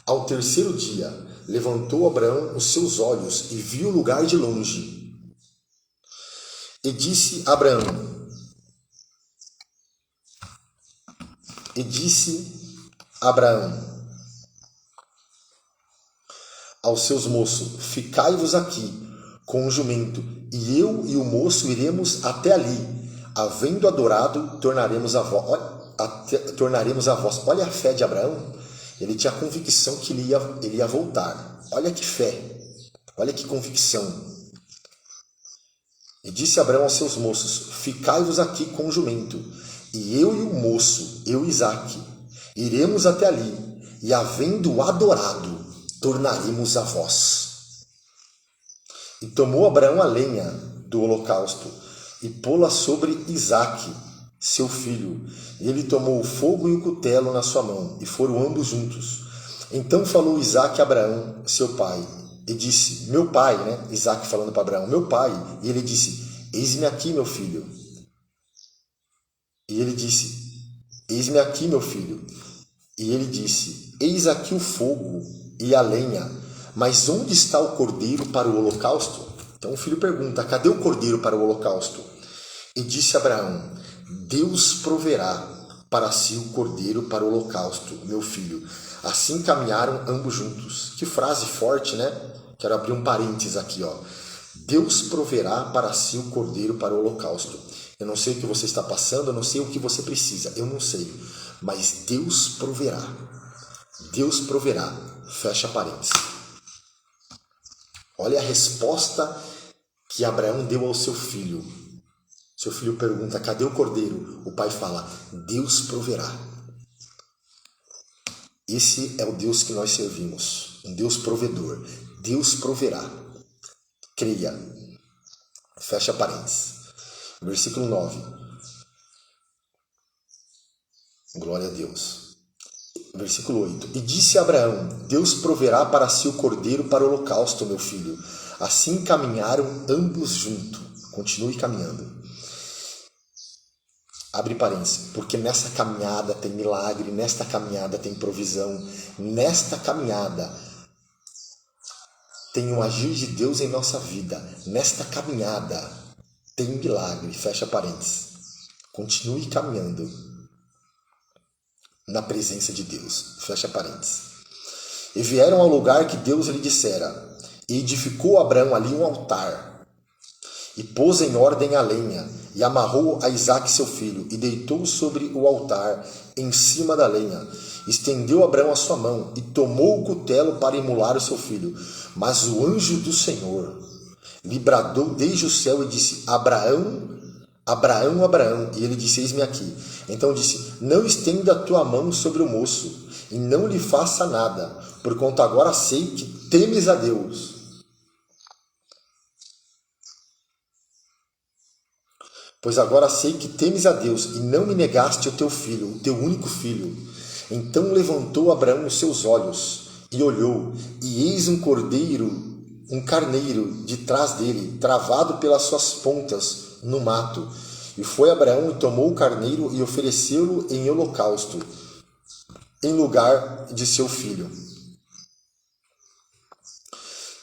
Ao terceiro dia, levantou Abraão os seus olhos e viu o lugar de longe. E disse Abraão aos seus moços: ficai-vos aqui com o jumento, e eu e o moço iremos até ali. Havendo adorado, tornaremos a vós. Olha a fé de Abraão. Ele tinha a convicção que ele ia voltar. Olha que fé. Olha que convicção. E disse Abraão aos seus moços: ficai-vos aqui com o jumento, e eu o moço, eu e Isaque, iremos até ali, e havendo adorado, tornaremos a vós. E tomou Abraão a lenha do holocausto, e pô-la sobre Isaque, seu filho. E ele tomou o fogo e o cutelo na sua mão, e foram ambos juntos. Então falou Isaque a Abraão, seu pai, e disse: meu pai, né? Isaque falando para Abraão: meu pai. E ele disse: eis-me aqui, meu filho. E ele disse: eis-me aqui, meu filho. E ele disse: eis aqui o fogo e a lenha, mas onde está o cordeiro para o holocausto? Então o filho pergunta: cadê o cordeiro para o holocausto? E disse Abraão: Deus proverá para si o cordeiro para o holocausto, meu filho. Assim caminharam ambos juntos. Que frase forte, né? Quero abrir um parênteses aqui, ó. Deus proverá para si o cordeiro para o holocausto. Eu não sei o que você está passando, eu não sei o que você precisa, eu não sei. Mas Deus proverá. Deus proverá. Fecha parênteses. Olha a resposta que Abraão deu ao seu filho. Seu filho pergunta: cadê o cordeiro? O pai fala: Deus proverá. Esse é o Deus que nós servimos. Um Deus provedor. Deus proverá. Creia. Fecha parênteses. Versículo 9. Glória a Deus. Versículo 8. E disse Abraão: Deus proverá para si o cordeiro para o holocausto, meu filho. Assim caminharam ambos juntos. Continue caminhando. Abre parênteses. Porque nessa caminhada tem milagre, nesta caminhada tem provisão, nesta caminhada tem um agir de Deus em nossa vida. Nesta caminhada tem milagre. Fecha parênteses. Continue caminhando na presença de Deus. Fecha parênteses. E vieram ao lugar que Deus lhe dissera. E edificou Abraão ali um altar. E pôs em ordem a lenha. E amarrou a Isaque seu filho. E deitou sobre o altar em cima da lenha. Estendeu Abraão a sua mão. E tomou o cutelo para imolar o seu filho. Mas o anjo do Senhor lhe bradou desde o céu e disse: Abraão, Abraão, Abraão. E ele disse: eis-me aqui. Então disse: não estenda a tua mão sobre o moço, e não lhe faça nada, porquanto agora sei que temes a Deus. Pois agora sei que temes a Deus, e não me negaste o teu filho, o teu único filho. Então levantou Abraão os seus olhos, e olhou, e eis um carneiro de trás dele, travado pelas suas pontas no mato. E foi Abraão e tomou o carneiro e ofereceu-lo em holocausto, em lugar de seu filho.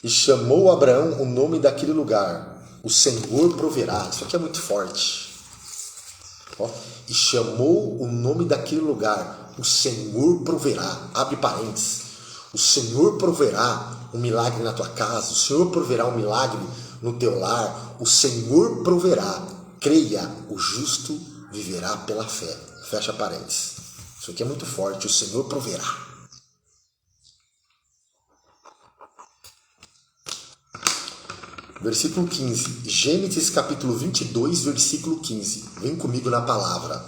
E chamou Abraão o nome daquele lugar: o Senhor proverá. Isso aqui é muito forte. E chamou o nome daquele lugar: o Senhor proverá. Abre parênteses. O Senhor proverá um milagre na tua casa. O Senhor proverá um milagre no teu lar. O Senhor proverá. Creia, o justo viverá pela fé. Fecha parênteses. Isso aqui é muito forte. O Senhor proverá. Versículo 15. Gênesis capítulo 22, versículo 15. Vem comigo na palavra.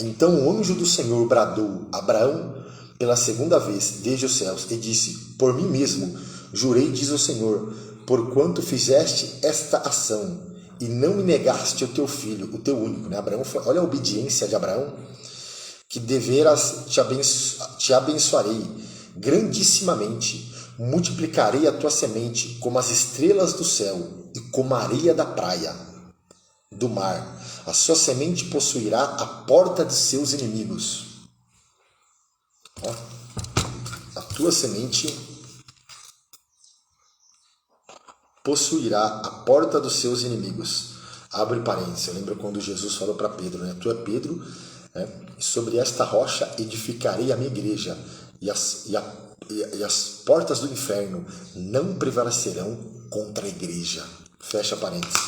Então o anjo do Senhor bradou a Abraão pela segunda vez desde os céus e disse: por mim mesmo jurei, diz o Senhor, porquanto fizeste esta ação e não me negaste o teu filho, o teu único. Né? Abraão foi, olha a obediência de Abraão. Que deveras te abençoarei grandissimamente, multiplicarei a tua semente como as estrelas do céu e como a areia da praia do mar. A sua semente possuirá a porta de seus inimigos. A tua semente possuirá a porta dos seus inimigos. Abre parênteses, eu lembro quando Jesus falou para Pedro, né? Tu é Pedro, né? Sobre esta rocha edificarei a minha igreja, e as portas do inferno não prevalecerão contra a igreja. Fecha parênteses.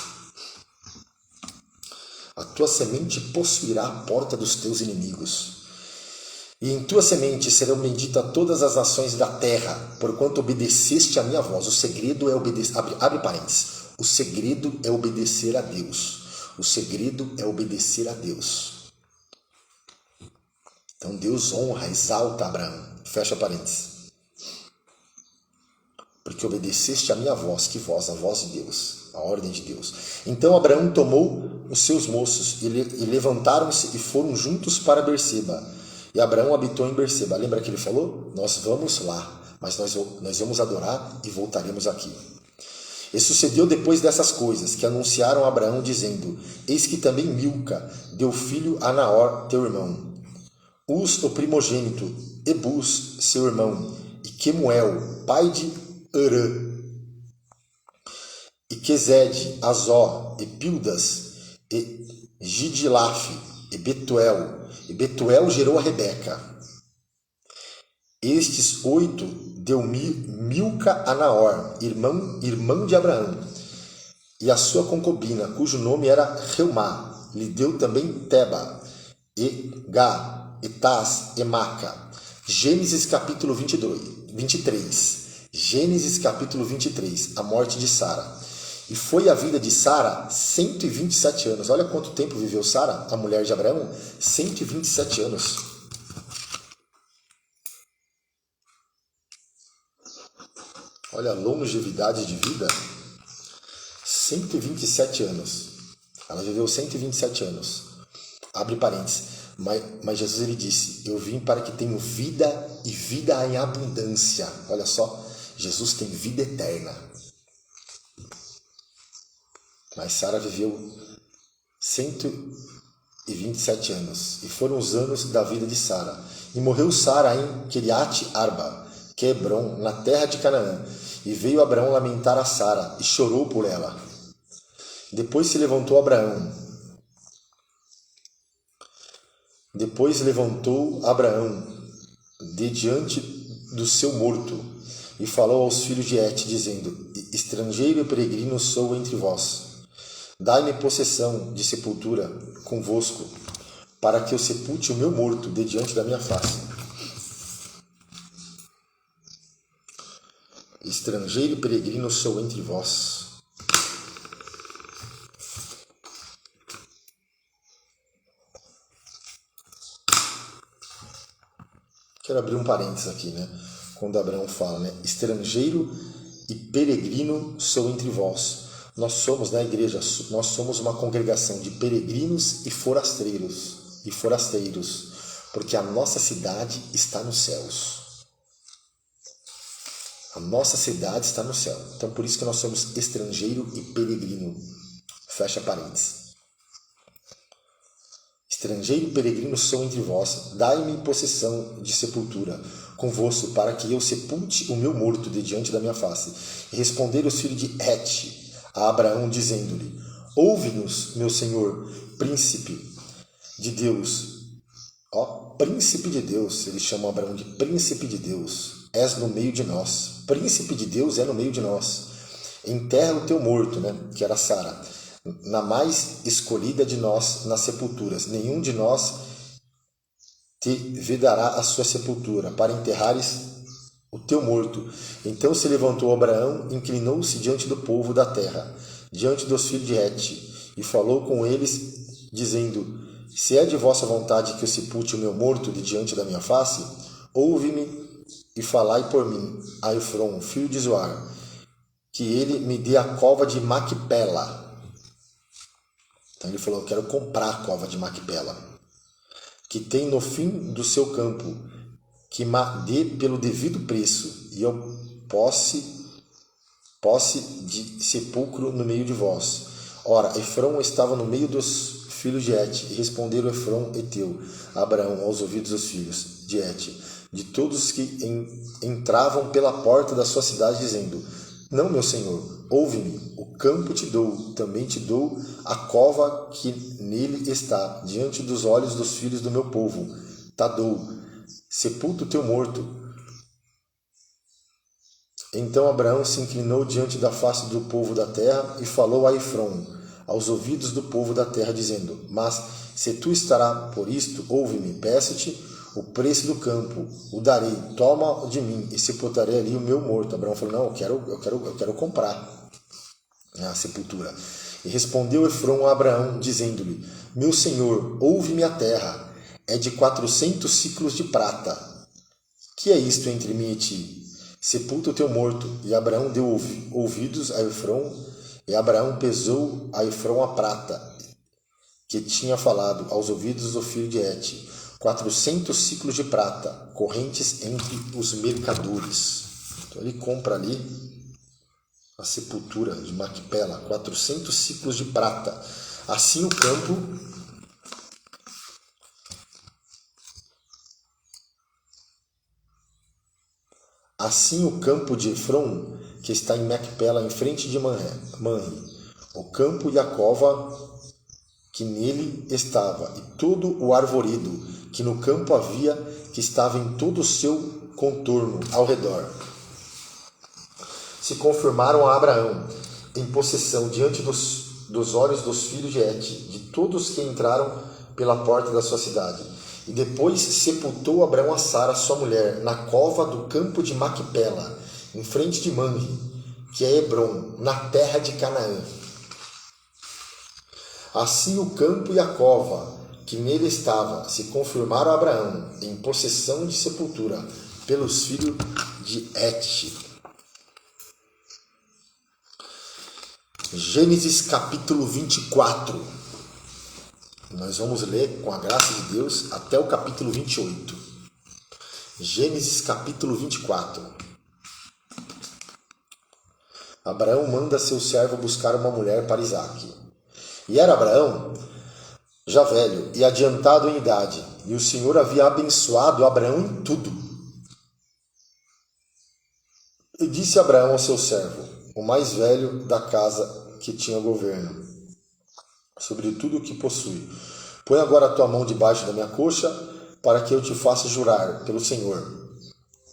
A tua semente possuirá a porta dos teus inimigos. E em tua semente serão benditas todas as nações da terra, porquanto obedeceste a minha voz. O segredo é obedecer. Abre parênteses. O segredo é obedecer a Deus. O segredo é obedecer a Deus. Então Deus honra, exalta Abraão. Fecha parênteses. Porque obedeceste a minha voz. Que voz? A voz de Deus. A ordem de Deus. Então Abraão tomou os seus moços e levantaram-se e foram juntos para Berseba. E Abraão habitou em Berseba. Lembra que ele falou? Nós vamos lá, mas nós vamos adorar e voltaremos aqui. E sucedeu depois dessas coisas, que anunciaram a Abraão, dizendo: Eis que também Milca deu filho a Naor, teu irmão. Uz, o primogênito, Ebus, seu irmão, e Quemuel, pai de Arã, e Quezede, Azó, e Pildas, e Gidilaf, e Betuel. E Betuel gerou a Rebeca. Estes 8 deu Milca a Naor, irmão de Abraão, e a sua concubina, cujo nome era Reumá, lhe deu também Teba, e Gá, e Taz, e Maca. Gênesis capítulo 23. Gênesis capítulo 23, a morte de Sara. E foi a vida de Sara 127 anos. Olha quanto tempo viveu Sara, a mulher de Abraão. 127 anos. Olha a longevidade de vida. 127 anos. Ela viveu 127 anos. Abre parênteses. Mas Jesus ele disse: eu vim para que tenham vida e vida em abundância. Olha só, Jesus tem vida eterna. Mas Sara viveu 127 anos. E foram os anos da vida de Sara. E morreu Sara em Kiriat Arba, que é Hebron, na terra de Canaã. E veio Abraão lamentar a Sara, e chorou por ela. Depois levantou Abraão de diante do seu morto, e falou aos filhos de Et, dizendo: estrangeiro e peregrino sou entre vós. Dai-me possessão de sepultura convosco, para que eu sepulte o meu morto de diante da minha face. Estrangeiro e peregrino sou entre vós. Quero abrir um parênteses aqui, né? Quando Abraão fala, né? Estrangeiro e peregrino sou entre vós. Nós somos, na igreja, nós somos uma congregação de peregrinos e forasteiros, porque a nossa cidade está nos céus. A nossa cidade está no céu. Então, por isso que nós somos estrangeiro e peregrino. Fecha parênteses. Estrangeiro e peregrino sou entre vós. Dai-me possessão de sepultura convosco, para que eu sepulte o meu morto de diante da minha face. E responderam os filhos de Et a Abraão, dizendo-lhe: ouve-nos, meu senhor, príncipe de Deus. Príncipe de Deus, eles chamam Abraão de príncipe de Deus. És no meio de nós. Príncipe de Deus é no meio de nós. Enterra o teu morto, né, que era Sara, na mais escolhida de nós nas sepulturas. Nenhum de nós te vedará a sua sepultura, para enterrares o teu morto. Então se levantou Abraão, inclinou-se diante do povo da terra, diante dos filhos de Et, e falou com eles, dizendo: se é de vossa vontade que eu sepulte o meu morto de diante da minha face, ouve-me e falai por mim a Efron, filho de Zoar, que ele me dê a cova de Macpela. Então ele falou: eu quero comprar a cova de Macpela, que tem no fim do seu campo, que me dê pelo devido preço, e eu posse de sepulcro no meio de vós. Ora, Efron estava no meio dos filhos de Et, e responderam Efron heteu a Abraão aos ouvidos dos filhos de Et, de todos os que entravam pela porta da sua cidade, dizendo: Não, meu senhor, ouve-me, o campo te dou, também te dou a cova que nele está, diante dos olhos dos filhos do meu povo. Tadou, sepulta o teu morto. Então Abraão se inclinou diante da face do povo da terra e falou a Efrom, aos ouvidos do povo da terra, dizendo: Mas se tu estará por isto, ouve-me, peço-te o preço do campo, o darei, toma de mim e sepultarei ali o meu morto. Abraão falou: não, eu quero comprar a sepultura. E respondeu Efrom a Abraão, dizendo-lhe: meu senhor, ouve-me a terra, é de 400 siclos de prata. Que é isto entre mim e ti? Sepulta o teu morto. E Abraão deu ouvidos a Efrom, e Abraão pesou a Efrom a prata, que tinha falado aos ouvidos do filho de Hete, 400 ciclos de prata, correntes entre os mercadores. Então ele compra ali a sepultura de Macpela, 400 ciclos de prata. Assim o campo de Efrom, que está em Macpela, em frente de Manre, o campo e a cova que nele estava, e todo o arvoredo que no campo havia, que estava em todo o seu contorno ao redor, se confirmaram a Abraão em possessão diante dos olhos dos filhos de Hete, de todos que entraram pela porta da sua cidade. E depois sepultou Abraão a Sara, sua mulher, na cova do campo de Macpela, em frente de Manre, que é Hebrom, na terra de Canaã. Assim o campo e a cova que nele estava se confirmaram a Abraão em possessão de sepultura pelos filhos de Hete. Gênesis capítulo 24. Nós vamos ler, com a graça de Deus, até o capítulo 28. Gênesis capítulo 24. Abraão manda seu servo buscar uma mulher para Isaque. E era Abraão já velho e adiantado em idade, e o Senhor havia abençoado Abraão em tudo. E disse Abraão ao seu servo, o mais velho da casa que tinha governo sobre tudo o que possui: põe agora a tua mão debaixo da minha coxa, para que eu te faça jurar pelo Senhor,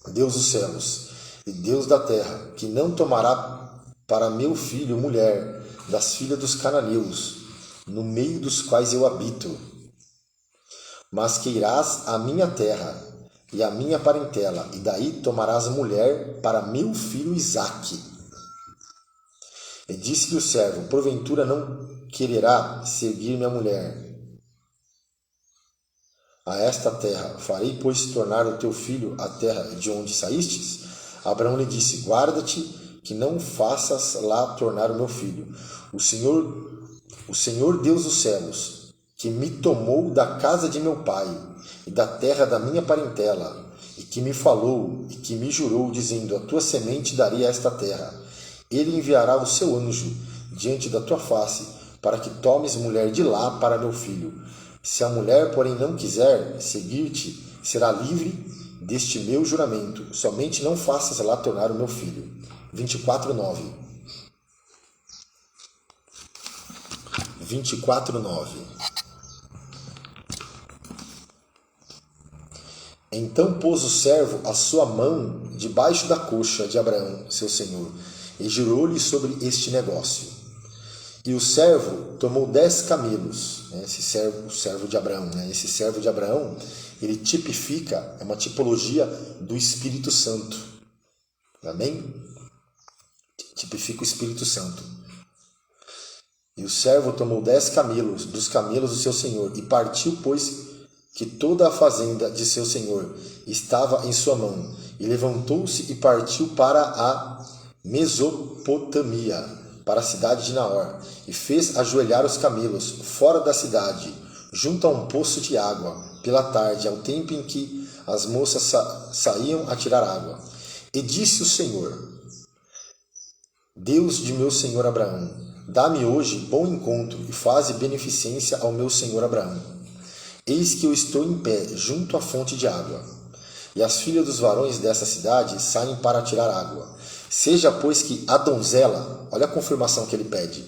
Deus dos céus e Deus da terra, que não tomará para meu filho mulher das filhas dos cananeus, no meio dos quais eu habito, mas que irás à minha terra e à minha parentela, e daí tomarás mulher para meu filho Isaque. E disse-lhe o servo, porventura não quererá seguir minha mulher a esta terra? Farei, pois, tornar o teu filho a terra de onde saístes? Abraão lhe disse, guarda-te que não faças lá tornar o meu filho. O Senhor Deus dos céus, que me tomou da casa de meu pai e da terra da minha parentela, e que me falou e que me jurou, dizendo, a tua semente darei a esta terra. Ele enviará o seu anjo diante da tua face, para que tomes mulher de lá para meu filho. Se a mulher, porém, não quiser seguir-te, será livre deste meu juramento. Somente não faças lá tornar o meu filho. 24:9. 24:9. Então pôs o servo a sua mão debaixo da coxa de Abraão, seu senhor, e jurou-lhe sobre este negócio. E o servo tomou 10 camelos, o servo de Abraão. Esse servo de Abraão, ele tipifica, é uma tipologia do Espírito Santo. Amém? Tipifica o Espírito Santo. E o servo tomou 10 camelos, dos camelos do seu senhor, e partiu, pois que toda a fazenda de seu senhor estava em sua mão, e levantou-se e partiu para a Mesopotâmia, para a cidade de Naor, e fez ajoelhar os camelos fora da cidade, junto a um poço de água, pela tarde, ao tempo em que as moças saíam a tirar água. E disse o Senhor, Deus de meu senhor Abraão, dá-me hoje bom encontro e faze beneficência ao meu senhor Abraão. Eis que eu estou em pé junto à fonte de água, e as filhas dos varões dessa cidade saem para tirar água. Seja, pois, que a donzela, olha a confirmação que ele pede.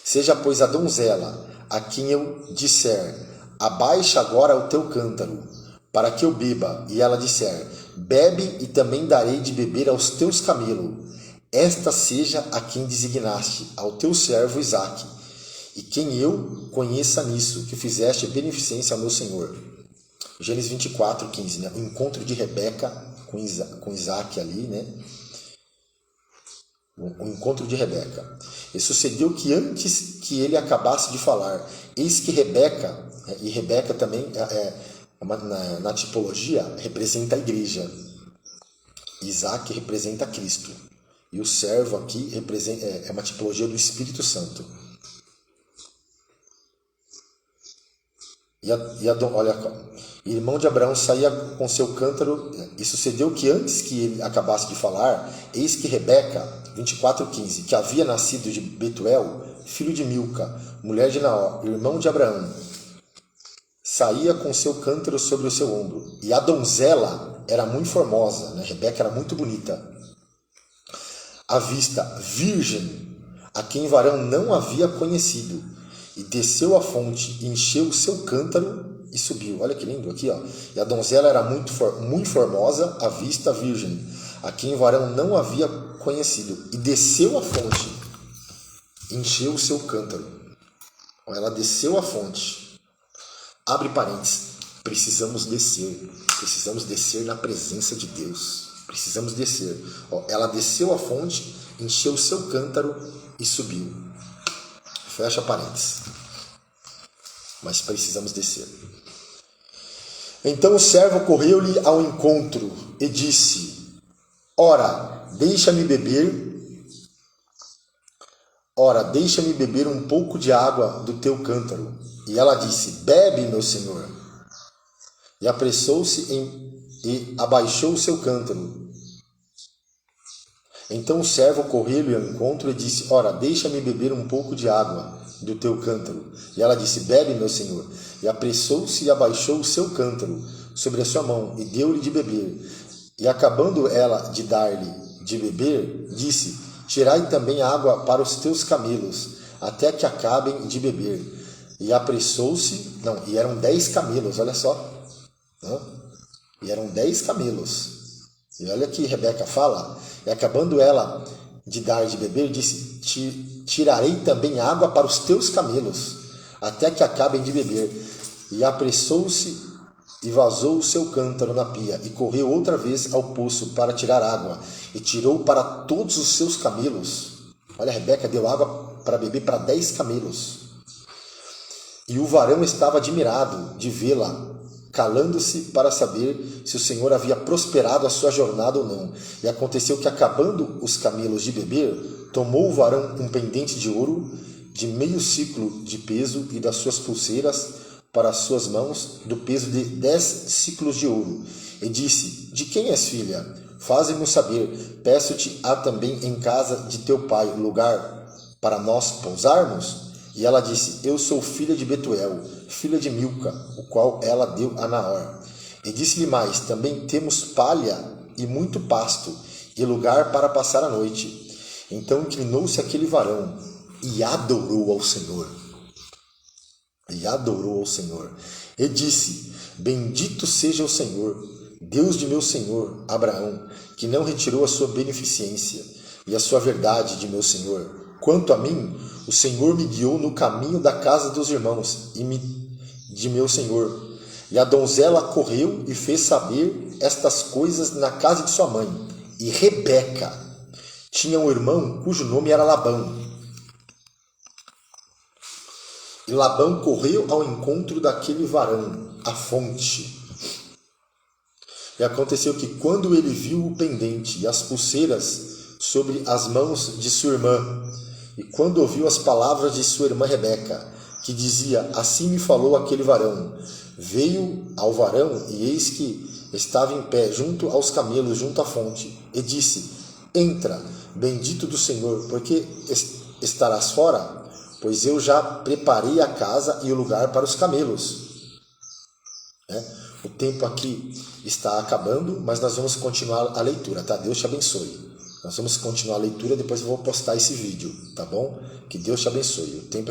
Seja, pois, a donzela a quem eu disser, abaixa agora o teu cântaro, para que eu beba, e ela disser, bebe e também darei de beber aos teus camelos. Esta seja a quem designaste, ao teu servo Isaque, e quem eu conheça nisso, que fizeste beneficência ao meu senhor. Gênesis 24, 15, né? O encontro de Rebeca com Isaque ali, né? O encontro de Rebeca. E sucedeu que antes que ele acabasse de falar, eis que Rebeca, e Rebeca também na tipologia representa a igreja. Isaac representa Cristo. E o servo aqui é uma tipologia do Espírito Santo. Olha, irmão de Abraão saía com seu cântaro, e sucedeu que antes que ele acabasse de falar, eis que Rebeca, 24:15, que havia nascido de Betuel, filho de Milca, mulher de Naor, irmão de Abraão, saía com seu cântaro sobre o seu ombro. E a donzela era muito formosa, né? Rebeca era muito bonita. À vista, virgem, a quem varão não havia conhecido, e desceu à fonte, encheu o seu cântaro e subiu. Olha que lindo aqui, ó. E a donzela era muito formosa, à vista, virgem, a quem varão não havia conhecido, e desceu à fonte, encheu o seu cântaro. Ela desceu à fonte. Abre parênteses. Precisamos descer na presença de Deus. Precisamos descer. Ela desceu à fonte, encheu o seu cântaro e subiu. Fecha parênteses. Mas precisamos descer. Então o servo correu-lhe ao encontro e disse: Ora, deixa-me beber um pouco de água do teu cântaro. E ela disse: Bebe, meu senhor. E apressou-se e abaixou o seu cântaro. Então o servo correu-lhe ao encontro e disse: Ora, deixa-me beber um pouco de água do teu cântaro. E ela disse: Bebe, meu senhor. E apressou-se e abaixou o seu cântaro sobre a sua mão e deu-lhe de beber. E acabando ela de dar-lhe de beber, disse: Tirai também água para os teus camelos, até que acabem de beber. E apressou-se, e eram 10 camelos, olha só. E eram 10 camelos. E olha que Rebeca fala, e acabando ela de dar de beber, disse: Tirarei também água para os teus camelos, até que acabem de beber. E apressou-se e vazou o seu cântaro na pia, e correu outra vez ao poço para tirar água, e tirou para todos os seus camelos. Olha, Rebeca deu água para beber para 10 camelos. E o varão estava admirado de vê-la, calando-se para saber se o Senhor havia prosperado a sua jornada ou não. E aconteceu que, acabando os camelos de beber, tomou o varão um pendente de ouro de meio ciclo de peso, e das suas pulseiras para as suas mãos do peso de 10 ciclos de ouro. E disse: De quem és filha? Faze-mo saber. Peço-te, há também em casa de teu pai lugar para nós pousarmos? E ela disse: Eu sou filha de Betuel, filha de Milca, o qual ela deu a Naor. E disse-lhe mais: Também temos palha e muito pasto, e lugar para passar a noite. Então inclinou-se aquele varão e adorou ao Senhor. E disse: Bendito seja o Senhor, Deus de meu senhor Abraão, que não retirou a sua beneficência e a sua verdade de meu senhor. Quanto a mim, o Senhor me guiou no caminho da casa dos irmãos de meu senhor. E a donzela correu e fez saber estas coisas na casa de sua mãe. E Rebeca tinha um irmão cujo nome era Labão. E Labão correu ao encontro daquele varão, à fonte. E aconteceu que, quando ele viu o pendente e as pulseiras sobre as mãos de sua irmã, e quando ouviu as palavras de sua irmã Rebeca, que dizia: Assim me falou aquele varão, veio ao varão, e eis que estava em pé junto aos camelos, junto à fonte, e disse: Entra, bendito do Senhor, porque estarás fora? Pois eu já preparei a casa e o lugar para os camelos. O tempo aqui está acabando, mas nós vamos continuar a leitura, tá? Deus te abençoe. Nós vamos continuar a leitura, depois eu vou postar esse vídeo, tá bom? Que Deus te abençoe. O tempo